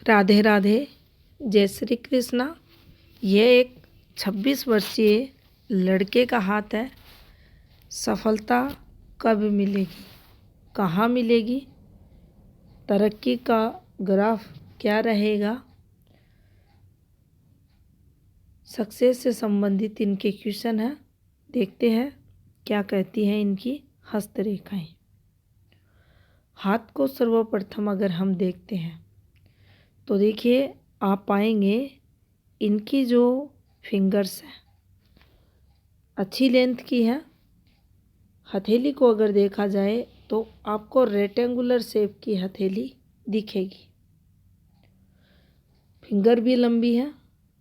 राधे राधे। जय श्री कृष्णा। यह एक 26 वर्षीय लड़के का हाथ है। सफलता कब मिलेगी, कहाँ मिलेगी, तरक्की का ग्राफ क्या रहेगा, सक्सेस से संबंधित इनके क्वेश्चन हैं। देखते हैं क्या कहती हैं इनकी हस्तरेखाएं। हाथ को सर्वप्रथम अगर हम देखते हैं तो देखिए आप पाएंगे इनकी जो फिंगर्स हैं अच्छी लेंथ की है। हथेली को अगर देखा जाए तो आपको रेक्टेंगुलर शेप की हथेली दिखेगी। फिंगर भी लंबी है।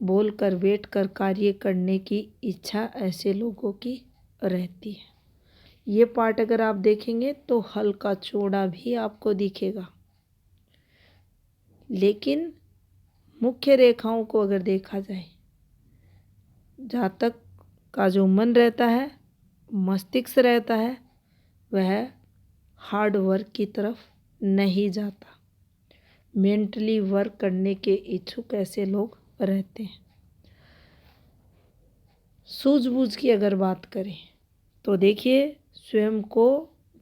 बोल कर बैठ कर कार्य करने की इच्छा ऐसे लोगों की रहती है। ये पार्ट अगर आप देखेंगे तो हल्का चौड़ा भी आपको दिखेगा, लेकिन मुख्य रेखाओं को अगर देखा जाए, जातक का जो मन रहता है, मस्तिष्क रहता है, वह हार्ड वर्क की तरफ नहीं जाता। मेंटली वर्क करने के इच्छुक ऐसे लोग रहते हैं। सूझबूझ की अगर बात करें तो देखिए स्वयं को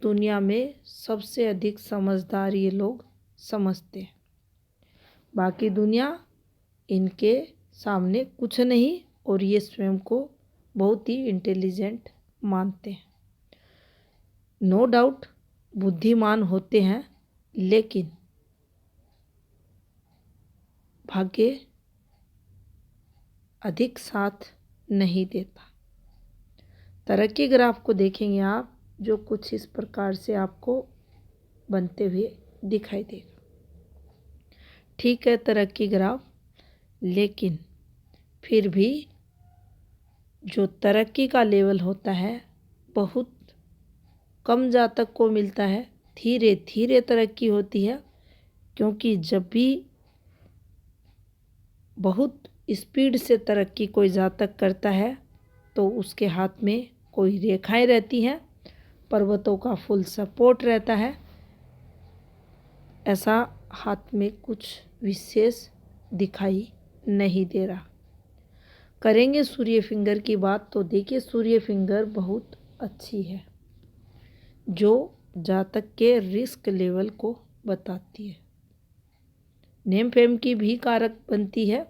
दुनिया में सबसे अधिक समझदार ये लोग समझते हैं। बाकी दुनिया इनके सामने कुछ नहीं और ये स्वयं को बहुत ही इंटेलिजेंट मानते हैं। नो डाउट बुद्धिमान होते हैं, लेकिन भाग्य अधिक साथ नहीं देता। तरक्की ग्राफ को देखेंगे आप, जो कुछ इस प्रकार से आपको बनते हुए दिखाई देगा। ठीक है तरक्की ग्राफ, लेकिन फिर भी जो तरक्की का लेवल होता है बहुत कम जातक को मिलता है। धीरे धीरे तरक्की होती है, क्योंकि जब भी बहुत स्पीड से तरक्की कोई जातक करता है तो उसके हाथ में कोई रेखाएं रहती हैं, पर्वतों का फुल सपोर्ट रहता है। ऐसा हाथ में कुछ विशेष दिखाई नहीं दे रहा। करेंगे सूर्य फिंगर की बात तो देखिए सूर्य फिंगर बहुत अच्छी है, जो जातक के रिस्क लेवल को बताती है। नेम फेम की भी कारक बनती है।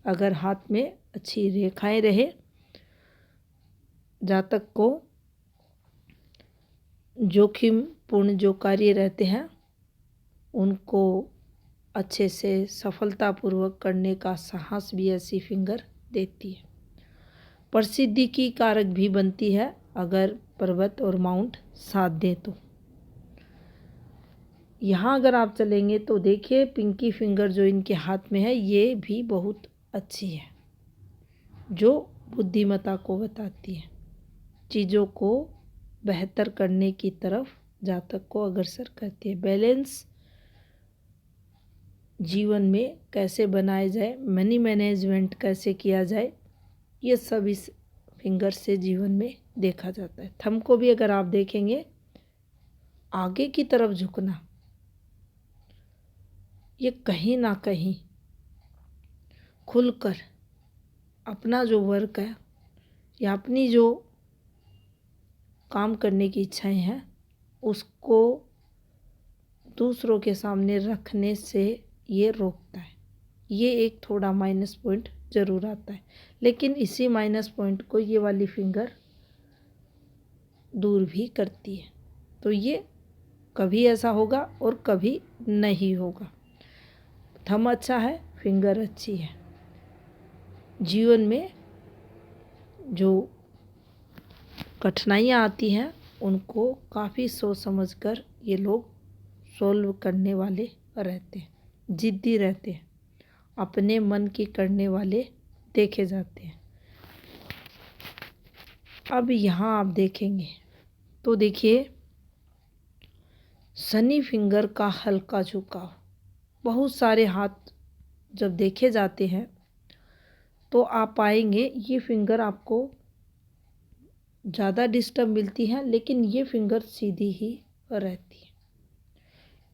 अगर हाथ में अच्छी रेखाएं रहे, जातक को जोखिम पूर्ण जो कार्य रहते हैं उनको अच्छे से सफलतापूर्वक करने का साहस भी ऐसी फिंगर देती है। प्रसिद्धि की कारक भी बनती है अगर पर्वत और माउंट साथ दें तो। यहाँ अगर आप चलेंगे तो देखिए पिंकी फिंगर जो इनके हाथ में है ये भी बहुत अच्छी है, जो बुद्धिमत्ता को बताती है। चीज़ों को बेहतर करने की तरफ जातक को अग्रसर करती है। बैलेंस जीवन में कैसे बनाया जाए, मनी मैनेजमेंट कैसे किया जाए, ये सब इस फिंगर से जीवन में देखा जाता है। थंब को भी अगर आप देखेंगे, आगे की तरफ झुकना, ये कहीं ना कहीं खुलकर अपना जो वर्क है या अपनी जो काम करने की इच्छाएं हैं उसको दूसरों के सामने रखने से ये रोकता है। ये एक थोड़ा माइनस पॉइंट ज़रूर आता है, लेकिन इसी माइनस पॉइंट को ये वाली फिंगर दूर भी करती है। तो ये कभी ऐसा होगा और कभी नहीं होगा। थंब अच्छा है, फिंगर अच्छी है। जीवन में जो कठिनाइयाँ आती हैं उनको काफ़ी सोच समझकर ये लोग सॉल्व करने वाले रहते हैं, जिद्दी रहते हैं, अपने मन की करने वाले देखे जाते हैं। अब यहाँ आप देखेंगे तो देखिए शनि फिंगर का हल्का झुकाव। बहुत सारे हाथ जब देखे जाते हैं तो आप पाएंगे ये फिंगर आपको ज़्यादा डिस्टर्ब मिलती है, लेकिन ये फिंगर सीधी ही रहती है।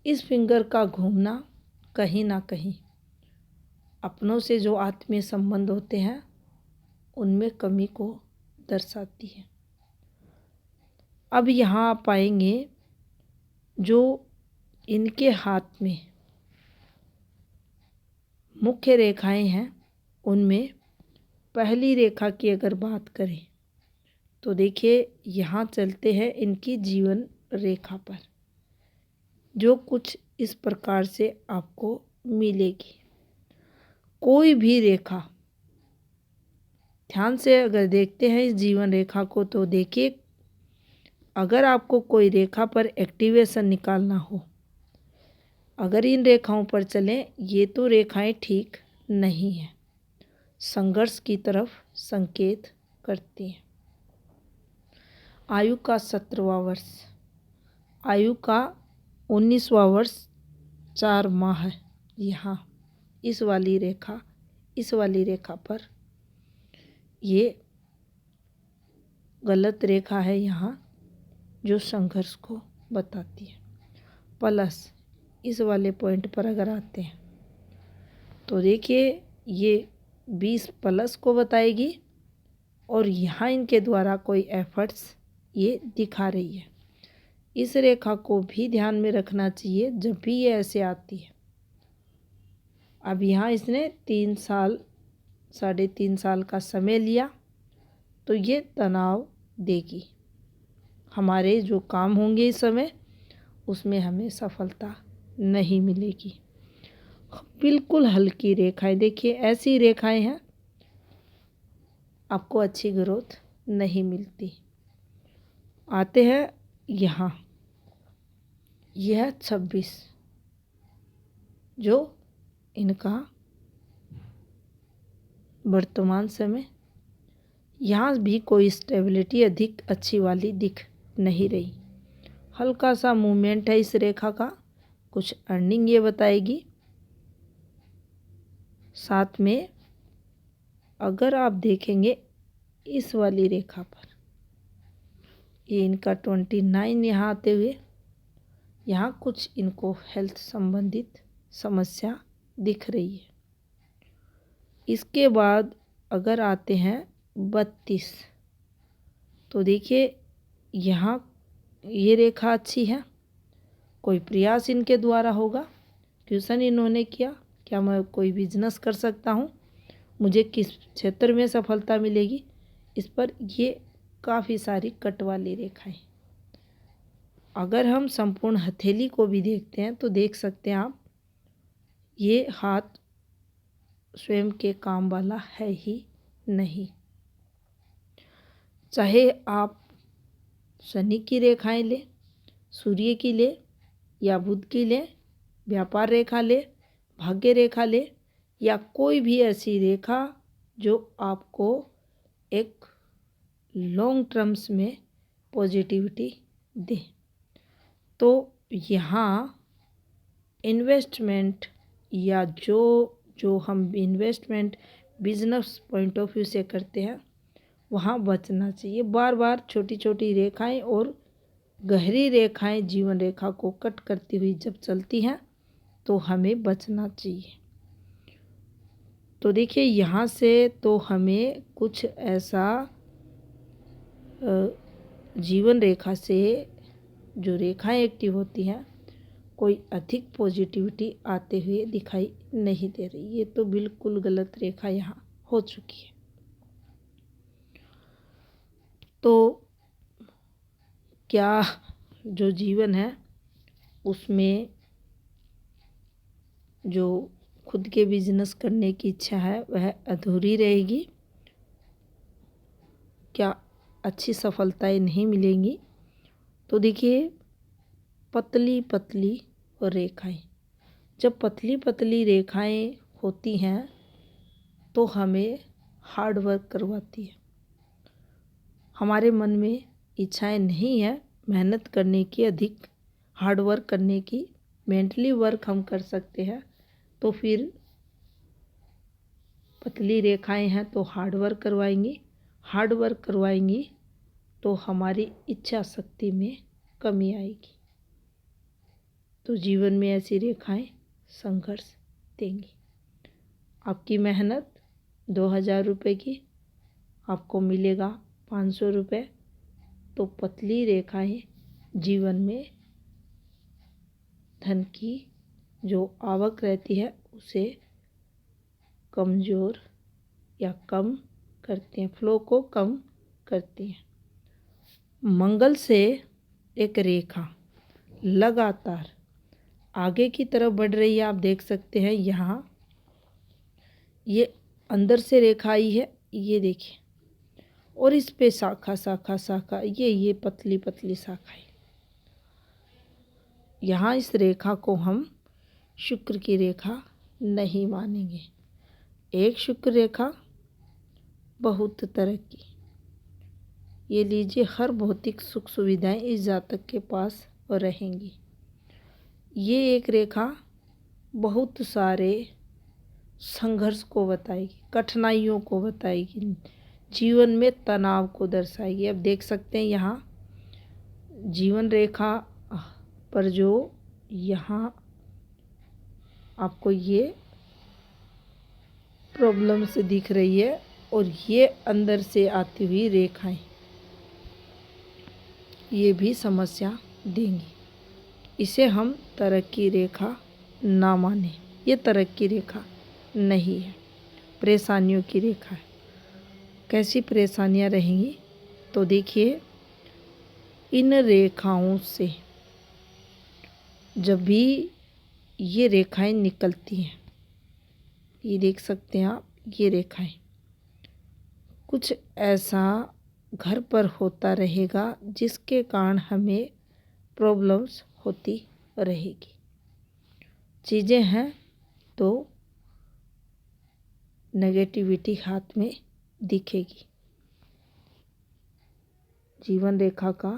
इस फिंगर का घूमना कहीं ना कहीं अपनों से जो आत्मीय संबंध होते हैं उनमें कमी को दर्शाती है। अब यहाँ आप पाएंगे जो इनके हाथ में मुख्य रेखाएं हैं, उनमें पहली रेखा की अगर बात करें तो देखिए यहाँ चलते हैं इनकी जीवन रेखा पर, जो कुछ इस प्रकार से आपको मिलेगी। कोई भी रेखा, ध्यान से अगर देखते हैं इस जीवन रेखा को तो देखिए, अगर आपको कोई रेखा पर एक्टिवेशन निकालना हो, अगर इन रेखाओं पर चलें, ये तो रेखाएं ठीक नहीं हैं, संघर्ष की तरफ संकेत करती हैं। आयु का 17वां वर्ष, आयु का 19वां वर्ष 4 माह है। यहाँ इस वाली रेखा पर ये गलत रेखा है यहाँ, जो संघर्ष को बताती है। प्लस इस वाले पॉइंट पर अगर आते हैं तो देखिए ये 20 प्लस को बताएगी और यहाँ इनके द्वारा कोई एफर्ट्स ये दिखा रही है। इस रेखा को भी ध्यान में रखना चाहिए जब भी ये ऐसे आती है। अब यहाँ इसने 3 साल 3.5 साल का समय लिया, तो ये तनाव देगी। हमारे जो काम होंगे इस समय उसमें हमें सफलता नहीं मिलेगी। बिल्कुल हल्की रेखाएं, देखिए ऐसी रेखाएं हैं, आपको अच्छी ग्रोथ नहीं मिलती। आते हैं यहाँ, यह 26 जो इनका वर्तमान समय, यहाँ भी कोई स्टेबिलिटी अधिक अच्छी वाली दिख नहीं रही। हल्का सा मूवमेंट है इस रेखा का, कुछ अर्निंग ये बताएगी। साथ में अगर आप देखेंगे इस वाली रेखा पर, ये इनका 29 यहाँ आते हुए, यहाँ कुछ इनको हेल्थ संबंधित समस्या दिख रही है। इसके बाद अगर आते हैं 32, तो देखिए यहाँ ये रेखा अच्छी है, कोई प्रयास इनके द्वारा होगा। क्वेश्चन इन्होंने किया, क्या मैं कोई बिजनेस कर सकता हूँ, मुझे किस क्षेत्र में सफलता मिलेगी, इस पर ये काफ़ी सारी कट वाली रेखाएं। अगर हम संपूर्ण हथेली को भी देखते हैं तो देख सकते हैं आप, ये हाथ स्वयं के काम वाला है ही नहीं। चाहे आप शनि की रेखाएं ले, सूर्य की ले या बुध की ले, व्यापार रेखा ले, भाग्य रेखा ले, या कोई भी ऐसी रेखा जो आपको एक लॉन्ग टर्म्स में पॉजिटिविटी दे, तो यहाँ इन्वेस्टमेंट या जो हम investment business point of view से करते हैं वहाँ बचना चाहिए। बार बार छोटी छोटी रेखाएं और गहरी रेखाएं जीवन रेखा को कट करती हुई जब चलती हैं तो हमें बचना चाहिए। तो देखिए यहाँ से तो हमें कुछ ऐसा जीवन रेखा से जो रेखाएं एक्टिव होती हैं, कोई अधिक पॉजिटिविटी आते हुए दिखाई नहीं दे रही। ये तो बिल्कुल गलत रेखा यहाँ हो चुकी है। तो क्या जो जीवन है उसमें जो खुद के बिजनेस करने की इच्छा है वह अधूरी रहेगी, क्या अच्छी सफलताएं नहीं मिलेंगी। तो देखिए पतली पतली रेखाएं, जब पतली पतली रेखाएं होती हैं तो हमें हार्ड वर्क करवाती है। हमारे मन में इच्छाएं नहीं है मेहनत करने की, अधिक हार्ड वर्क करने की, मेंटली वर्क हम कर सकते हैं, तो फिर पतली रेखाएं हैं तो हार्ड वर्क करवाएंगी, हार्ड वर्क करवाएंगी तो हमारी इच्छा शक्ति में कमी आएगी। तो जीवन में ऐसी रेखाएं संघर्ष देंगी। आपकी मेहनत 2000 रुपये की, आपको मिलेगा 500 रुपये। तो पतली रेखाएं जीवन में धन की जो आवक रहती है उसे कमज़ोर या कम करती हैं, फ्लो को कम करती हैं। मंगल से एक रेखा लगातार आगे की तरफ बढ़ रही है। आप देख सकते हैं यहाँ ये अंदर से रेखा आई है, ये देखिए, और इस पे शाखा शाखा शाखा, ये पतली पतली शाखाएं। यहाँ इस रेखा को हम शुक्र की रेखा नहीं मानेंगे। एक शुक्र रेखा बहुत तरक्की, ये लीजिए, हर भौतिक सुख सुविधाएं इस जातक के पास रहेंगी। ये एक रेखा बहुत सारे संघर्ष को बताएगी, कठिनाइयों को बताएगी, जीवन में तनाव को दर्शाएगी। अब देख सकते हैं यहाँ जीवन रेखा पर जो यहाँ आपको ये प्रॉब्लम से दिख रही है और ये अंदर से आती हुई रेखाएं, ये भी समस्या देंगी। इसे हम तरक्की रेखा ना माने, ये तरक्की रेखा नहीं है, परेशानियों की रेखा है। कैसी परेशानियां रहेंगी तो देखिए, इन रेखाओं से जब भी ये रेखाएं निकलती हैं, ये देख सकते हैं आप, ये रेखाएं, कुछ ऐसा घर पर होता रहेगा जिसके कारण हमें प्रॉब्लम्स होती रहेगी। चीज़ें हैं तो नेगेटिविटी हाथ में दिखेगी। जीवन रेखा का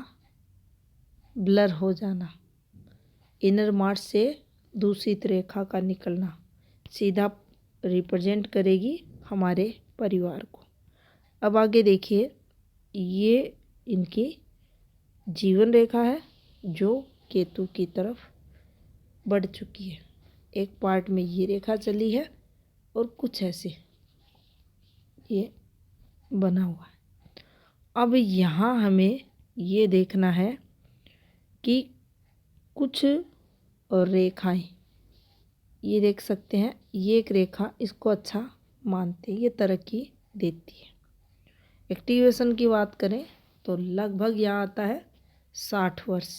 ब्लर हो जाना, इनर मार्च से दूषित रेखा का निकलना सीधा रिप्रेजेंट करेगी हमारे परिवार को। अब आगे देखिए, ये इनकी जीवन रेखा है जो केतु की तरफ बढ़ चुकी है। एक पार्ट में ये रेखा चली है और कुछ ऐसे ये बना हुआ है। अब यहाँ हमें ये देखना है कि कुछ रेखाएं, ये देख सकते हैं, ये एक रेखा, इसको अच्छा मानते हैं, ये तरक्की देती है। एक्टिवेशन की बात करें तो लगभग यहाँ आता है 60 वर्ष।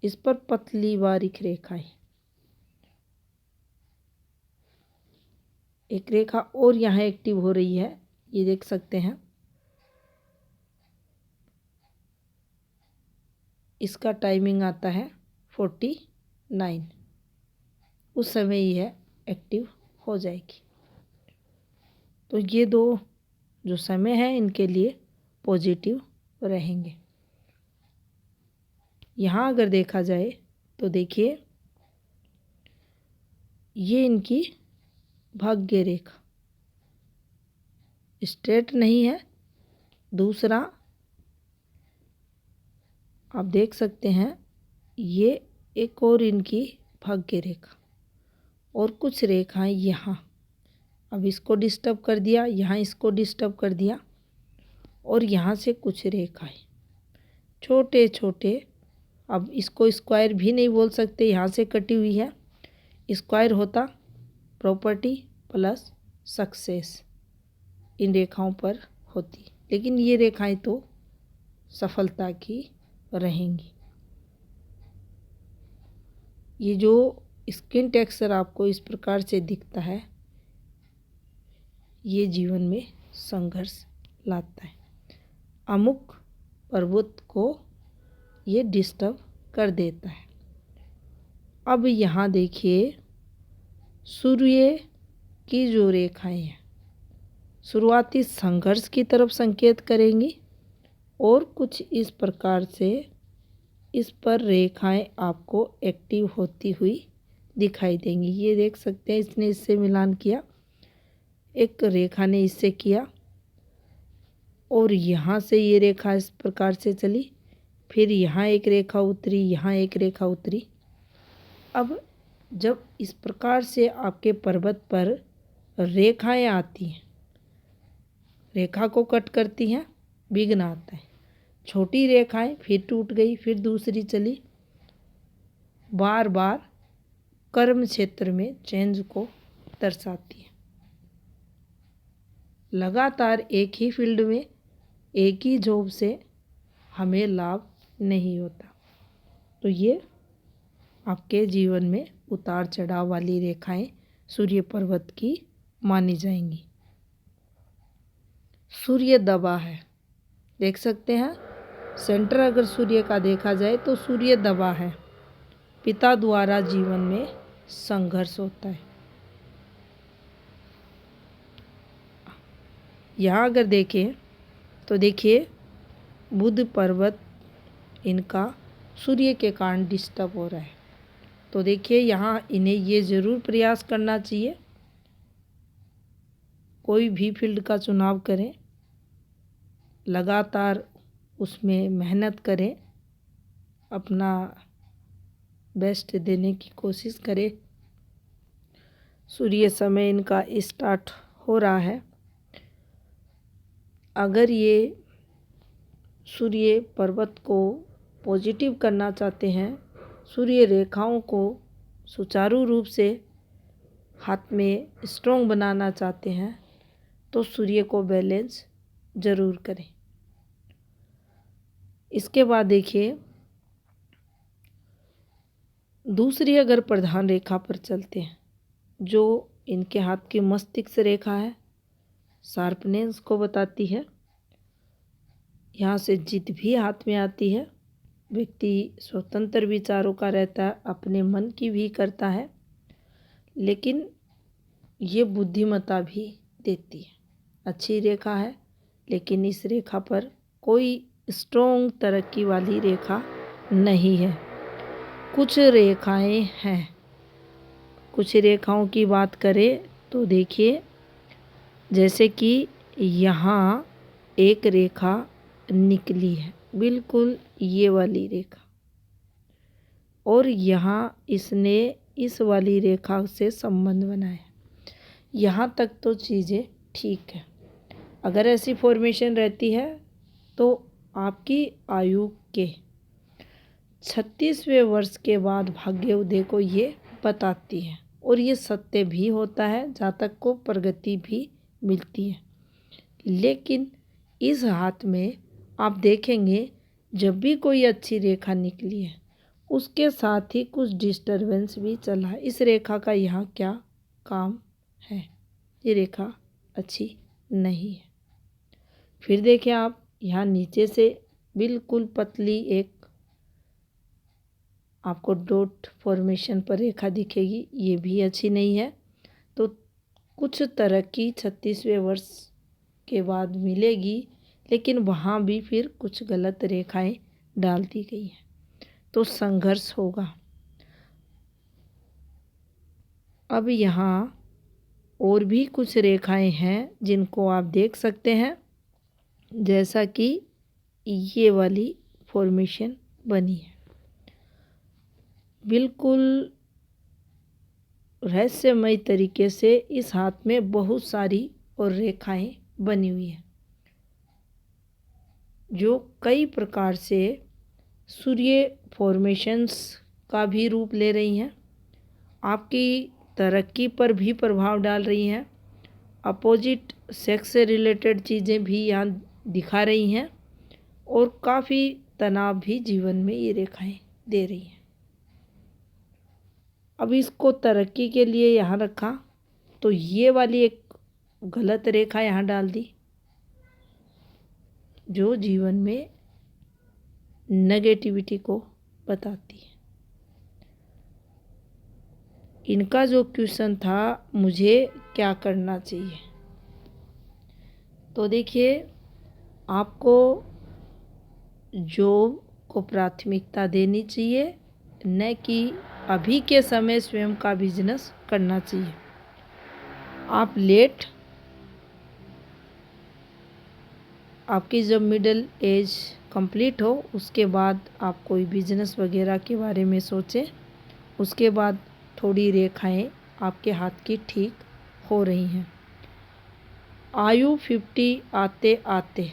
इस पर पतली बारीक रेखाएं, एक रेखा और यहाँ एक्टिव हो रही है, ये देख सकते हैं। इसका टाइमिंग आता है 49, उस समय यह एक्टिव हो जाएगी। तो ये दो जो समय है इनके लिए पॉजिटिव रहेंगे। यहाँ अगर देखा जाए तो देखिए, ये इनकी भाग्य रेखा स्ट्रेट नहीं है। दूसरा आप देख सकते हैं, ये एक और इनकी भाग्य रेखा और कुछ रेखाएं यहाँ, अब इसको डिस्टर्ब कर दिया, यहाँ इसको डिस्टर्ब कर दिया, और यहाँ से कुछ रेखाएं छोटे छोटे, अब इसको स्क्वायर भी नहीं बोल सकते, यहाँ से कटी हुई है। स्क्वायर होता प्रॉपर्टी प्लस सक्सेस इन रेखाओं पर होती, लेकिन ये रेखाएं तो सफलता की रहेंगी। ये जो स्किन टेक्सचर आपको इस प्रकार से दिखता है, ये जीवन में संघर्ष लाता है। अमुक पर्वत को ये डिस्टर्ब कर देता है। अब यहाँ देखिए, सूर्य की जो रेखाएं हैं शुरुआती संघर्ष की तरफ संकेत करेंगी और कुछ इस प्रकार से इस पर रेखाएं आपको एक्टिव होती हुई दिखाई देंगी। ये देख सकते हैं, इसने इससे मिलान किया, एक रेखा ने इससे किया, और यहाँ से ये रेखा इस प्रकार से चली, फिर यहाँ एक रेखा उतरी, यहाँ एक रेखा उतरी। अब जब इस प्रकार से आपके पर्वत पर रेखाएं आती हैं, रेखा को कट करती हैं, विघ्न आता है। छोटी रेखाएं फिर टूट गई, फिर दूसरी चली, बार बार कर्म क्षेत्र में चेंज को दर्शाती है। लगातार एक ही फील्ड में एक ही जॉब से हमें लाभ नहीं होता। तो ये आपके जीवन में उतार चढ़ाव वाली रेखाएं सूर्य पर्वत की मानी जाएंगी। सूर्य दबा है, देख सकते हैं सेंटर अगर सूर्य का देखा जाए तो सूर्य दबा है। पिता द्वारा जीवन में संघर्ष होता है। यहाँ अगर देखें तो देखिए बुध पर्वत इनका सूर्य के कारण डिस्टर्ब हो रहा है। तो देखिए यहाँ इन्हें ये ज़रूर प्रयास करना चाहिए, कोई भी फील्ड का चुनाव करें, लगातार उसमें मेहनत करें, अपना बेस्ट देने की कोशिश करें। सूर्य समय इनका स्टार्ट हो रहा है। अगर ये सूर्य पर्वत को पॉजिटिव करना चाहते हैं, सूर्य रेखाओं को सुचारू रूप से हाथ में स्ट्रॉन्ग बनाना चाहते हैं, तो सूर्य को बैलेंस ज़रूर करें। इसके बाद देखिए दूसरी अगर प्रधान रेखा पर चलते हैं, जो इनके हाथ की मस्तिष्क रेखा है, शार्पनेस को बताती है। यहाँ से जिद भी हाथ में आती है। व्यक्ति स्वतंत्र विचारों का रहता है, अपने मन की भी करता है, लेकिन ये बुद्धिमत्ता भी देती है। अच्छी रेखा है, लेकिन इस रेखा पर कोई स्ट्रॉन्ग तरक्की वाली रेखा नहीं है। कुछ रेखाएं हैं। कुछ रेखाओं की बात करें तो देखिए जैसे कि यहाँ एक रेखा निकली है, बिल्कुल ये वाली रेखा, और यहाँ इसने इस वाली रेखा से संबंध बनाया। यहाँ तक तो चीज़ें ठीक है। अगर ऐसी फॉर्मेशन रहती है तो आपकी आयु के 36वें वर्ष के बाद भाग्य उदय को ये बताती है, और ये सत्य भी होता है, जातक को प्रगति भी मिलती है। लेकिन इस हाथ में आप देखेंगे जब भी कोई अच्छी रेखा निकली है उसके साथ ही कुछ डिस्टरबेंस भी चला है। इस रेखा का यहाँ क्या काम है? ये रेखा अच्छी नहीं है। फिर देखें आप यहाँ नीचे से बिल्कुल पतली एक आपको डॉट फॉर्मेशन पर रेखा दिखेगी, ये भी अच्छी नहीं है। तो कुछ तरक्की 36वें वर्ष के बाद मिलेगी, लेकिन वहाँ भी फिर कुछ गलत रेखाएं डाल दी गई हैं, तो संघर्ष होगा। अब यहाँ और भी कुछ रेखाएं हैं जिनको आप देख सकते हैं, जैसा कि ये वाली फॉर्मेशन बनी है। बिल्कुल रहस्यमय तरीके से इस हाथ में बहुत सारी और रेखाएं बनी हुई हैं, जो कई प्रकार से सूर्य फॉर्मेशंस का भी रूप ले रही हैं, आपकी तरक्की पर भी प्रभाव डाल रही हैं, अपोजिट सेक्स से रिलेटेड चीज़ें भी यहाँ दिखा रही हैं, और काफ़ी तनाव भी जीवन में ये रेखाएं दे रही हैं। अब इसको तरक्की के लिए यहाँ रखा तो ये वाली एक गलत रेखा यहाँ डाल दी, जो जीवन में नेगेटिविटी को बताती है। इनका जो क्वेश्चन था, मुझे क्या करना चाहिए, तो देखिए आपको जॉब को प्राथमिकता देनी चाहिए, न कि अभी के समय स्वयं का बिजनेस करना चाहिए। आप लेट, आपकी जब मिडिल एज कंप्लीट हो उसके बाद आप कोई बिजनेस वगैरह के बारे में सोचें, उसके बाद थोड़ी रेखाएं आपके हाथ की ठीक हो रही हैं। आयु 50 आते आते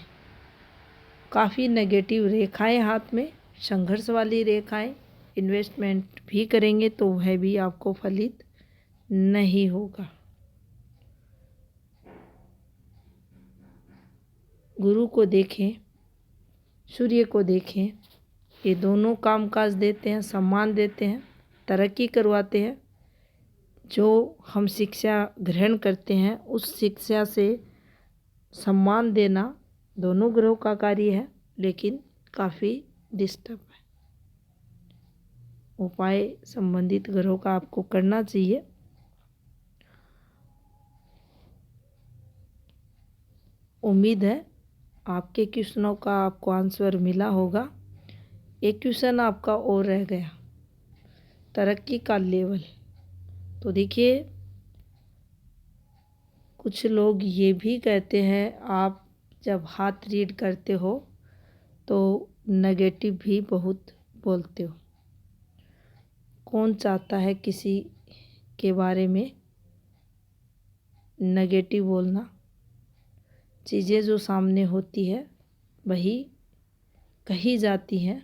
काफ़ी नेगेटिव रेखाएं हाथ में, संघर्ष वाली रेखाएं, इन्वेस्टमेंट भी करेंगे तो वह भी आपको फलित नहीं होगा। गुरु को देखें, सूर्य को देखें, ये दोनों कामकाज देते हैं, सम्मान देते हैं, तरक्की करवाते हैं। जो हम शिक्षा ग्रहण करते हैं उस शिक्षा से सम्मान देना दोनों ग्रहों का कार्य है, लेकिन काफ़ी डिस्टर्ब है। उपाय संबंधित ग्रहों का आपको करना चाहिए। उम्मीद है आपके क्वेश्चनों का आपको आंसर मिला होगा। एक क्वेश्चन आपका और रह गया, तरक्की का लेवल। तो देखिए, कुछ लोग ये भी कहते हैं आप जब हाथ रीड करते हो तो नेगेटिव भी बहुत बोलते हो। कौन चाहता है किसी के बारे में नेगेटिव बोलना? चीज़ें जो सामने होती है वही कही जाती हैं।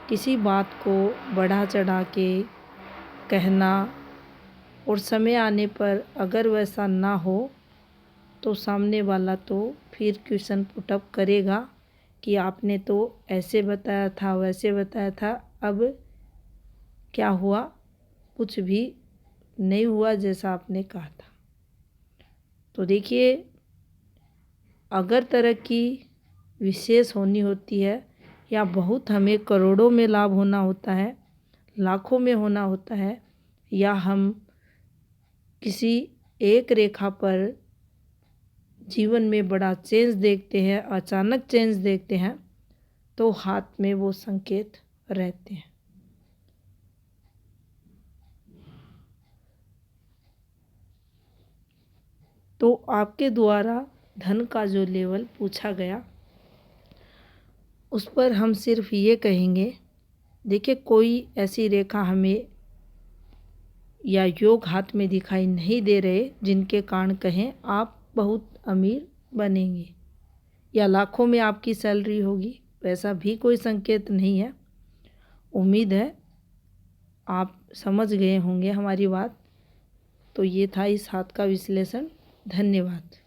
किसी बात को बढ़ा चढ़ा के कहना और समय आने पर अगर वैसा ना हो तो सामने वाला तो फिर क्वेश्चन पुटअप करेगा कि आपने तो ऐसे बताया था, वैसे बताया था, अब क्या हुआ? कुछ भी नहीं हुआ जैसा आपने कहा था। तो देखिए, अगर तरक्की विशेष होनी होती है या बहुत हमें करोड़ों में लाभ होना होता है, लाखों में होना होता है, या हम किसी एक रेखा पर जीवन में बड़ा चेंज देखते हैं, अचानक चेंज देखते हैं, तो हाथ में वो संकेत रहते हैं। तो आपके द्वारा धन का जो लेवल पूछा गया उस पर हम सिर्फ ये कहेंगे, देखिए कोई ऐसी रेखा हमें या योग हाथ में दिखाई नहीं दे रहे जिनके कारण कहें आप बहुत अमीर बनेंगे या लाखों में आपकी सैलरी होगी, वैसा भी कोई संकेत नहीं है। उम्मीद है आप समझ गए होंगे हमारी बात। तो ये था इस हाथ का विश्लेषण। धन्यवाद।